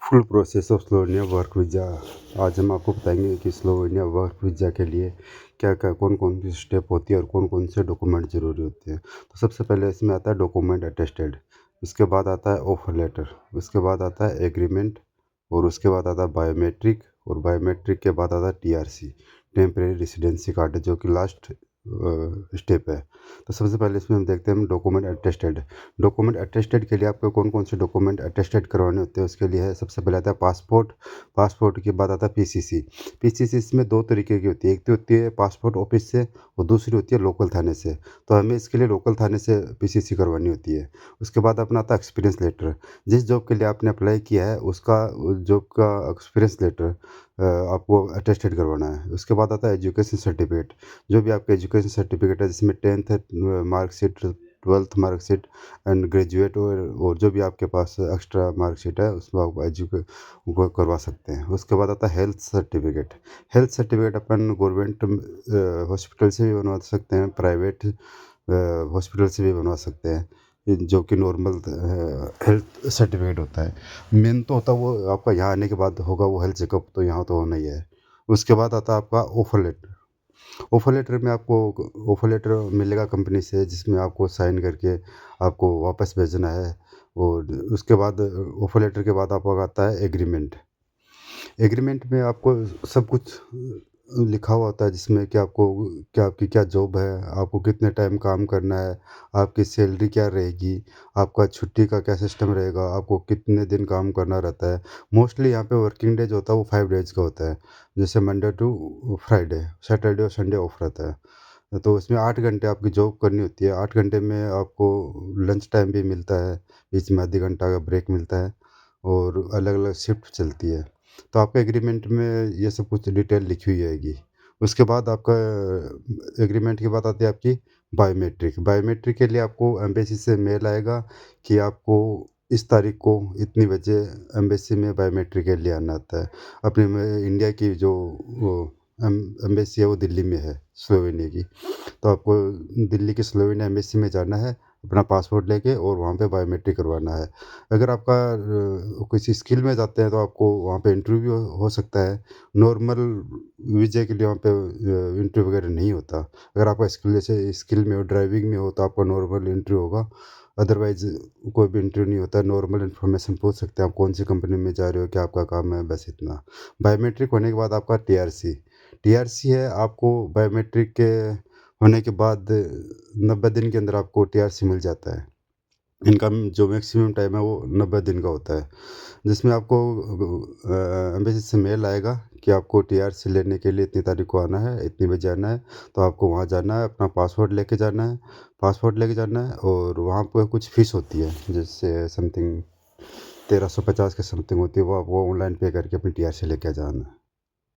Full process of Slovenia work visa. आज हम आपको बताएंगे कि स्लोवेनिया वर्क वीज़ा के लिए क्या क्या कौन कौन सी स्टेप होती है और कौन कौन से डॉक्यूमेंट ज़रूरी होते हैं। तो सबसे पहले इसमें आता है डॉक्यूमेंट अटेस्टेड, उसके बाद आता है ऑफर लेटर, उसके बाद आता है एग्रीमेंट, और उसके बाद आता है बायोमेट्रिक, और बायोमेट्रिक के बाद आता है टीआरसी, टेम्परेरी रेसिडेंसी कार्ड, जो कि लास्ट स्टेप है। तो सबसे पहले इसमें हम देखते हैं डॉक्यूमेंट अटेस्टेड। डॉक्यूमेंट अटेस्टेड के लिए आपको कौन कौन से डॉक्यूमेंट अटेस्टेड करवाने होते हैं, उसके लिए है सबसे पहले आता है पासपोर्ट। पासपोर्ट के बाद आता है पीसीसी। पीसीसी इसमें दो तरीके की होती है, एक तो होती है पासपोर्ट ऑफिस से और दूसरी होती है लोकल थाने से। तो हमें इसके लिए लोकल थाने से पीसीसी करवानी होती है। उसके बाद अपना आता है एक्सपीरियंस लेटर। जिस जॉब के लिए आपने अप्लाई किया है उसका जॉब का एक्सपीरियंस लेटर आपको अटेस्टेड करवाना है। उसके बाद आता है एजुकेशन सर्टिफिकेट। जो भी आपका एजुकेशन सर्टिफिकेट है, जिसमें 10th marksheet, 12th marksheet and graduate, और जो भी आपके पास एक्स्ट्रा मार्कशीट है उसमें आप वो करवा सकते हैं। उसके बाद आता है हेल्थ सर्टिफिकेट। हेल्थ सर्टिफिकेट अपन गवर्नमेंट हॉस्पिटल से भी बनवा सकते हैं, प्राइवेट हॉस्पिटल से भी बनवा सकते हैं, जो कि नॉर्मल हेल्थ सर्टिफिकेट होता है। मेन तो होता है वो आपका यहाँ आने के बाद होगा, वो हेल्थ चेकअप तो यहाँ तो होना ही है। उसके बाद आता है आपका ऑफर लेटर। ऑफर लेटर में आपको ऑफर लेटर मिलेगा कंपनी से, जिसमें आपको साइन करके आपको वापस भेजना है। और उसके बाद ऑफर लेटर के बाद आपका आता है एग्रीमेंट। एग्रीमेंट में आपको सब कुछ लिखा हुआ होता है, जिसमें कि आपको क्या आपकी क्या जॉब है, आपको कितने टाइम काम करना है, आपकी सैलरी क्या रहेगी, आपका छुट्टी का क्या सिस्टम रहेगा, आपको कितने दिन काम करना रहता है। मोस्टली यहाँ पे वर्किंग डे जो होता है वो 5 डेज का होता है, जैसे मंडे टू फ्राइडे, सैटरडे और संडे ऑफ रहता है। तो इसमें 8 घंटे आपकी जॉब करनी होती है। 8 घंटे में आपको लंच टाइम भी मिलता है, बीच में आधे घंटा का ब्रेक मिलता है, और अलग अलग शिफ्ट चलती है। तो आपके एग्रीमेंट में ये सब कुछ डिटेल लिखी हुई रहेगी। उसके बाद आपका एग्रीमेंट के बाद आती है आपकी बायोमेट्रिक। बायोमेट्रिक के लिए आपको एम्बेसी से मेल आएगा कि आपको इस तारीख को इतनी बजे एम्बेसी में बायोमेट्रिक के लिए आना होता है। अपने में इंडिया की जो वो एम्बेसी है वो दिल्ली में है, स्लोवेनिया की। तो आपको दिल्ली के स्लोवेनिया एम्बेसी में जाना है अपना पासपोर्ट लेके, और वहाँ पे बायोमेट्रिक करवाना है। अगर आपका किसी स्किल में जाते हैं तो आपको वहाँ पे इंटरव्यू हो सकता है। नॉर्मल वीज़े के लिए वहाँ पे इंटरव्यू वगैरह नहीं होता। अगर आपका स्किल जैसे स्किल में हो, ड्राइविंग में हो, तो आपका नॉर्मल इंटरव्यू होगा। अदरवाइज़ कोई भी इंटरव्यू नहीं होता। नॉर्मल इन्फॉर्मेशन पूछ सकते हैं, आप कौन सी कंपनी में जा रहे हो, क्या आपका काम है, बस इतना। बायोमेट्रिक होने के बाद आपका टीआरसी। टीआरसी है आपको बायोमेट्रिक के होने के बाद 90 दिन के अंदर आपको टीआरसी मिल जाता है। इनका जो मैक्सिमम टाइम है वो 90 दिन का होता है, जिसमें आपको एम्बेसी से मेल आएगा कि आपको टीआरसी लेने के लिए इतनी तारीख को आना है, इतनी बजे आना है। तो आपको वहाँ जाना है, अपना पासपोर्ट लेके जाना है। पासपोर्ट लेके जाना है, और वहाँ पर कुछ फ़ीस होती है, जैसे समथिंग 1350 के समथिंग होती है, वो आपको ऑनलाइन पे करके अपनी टीआरसी लेके जाना है।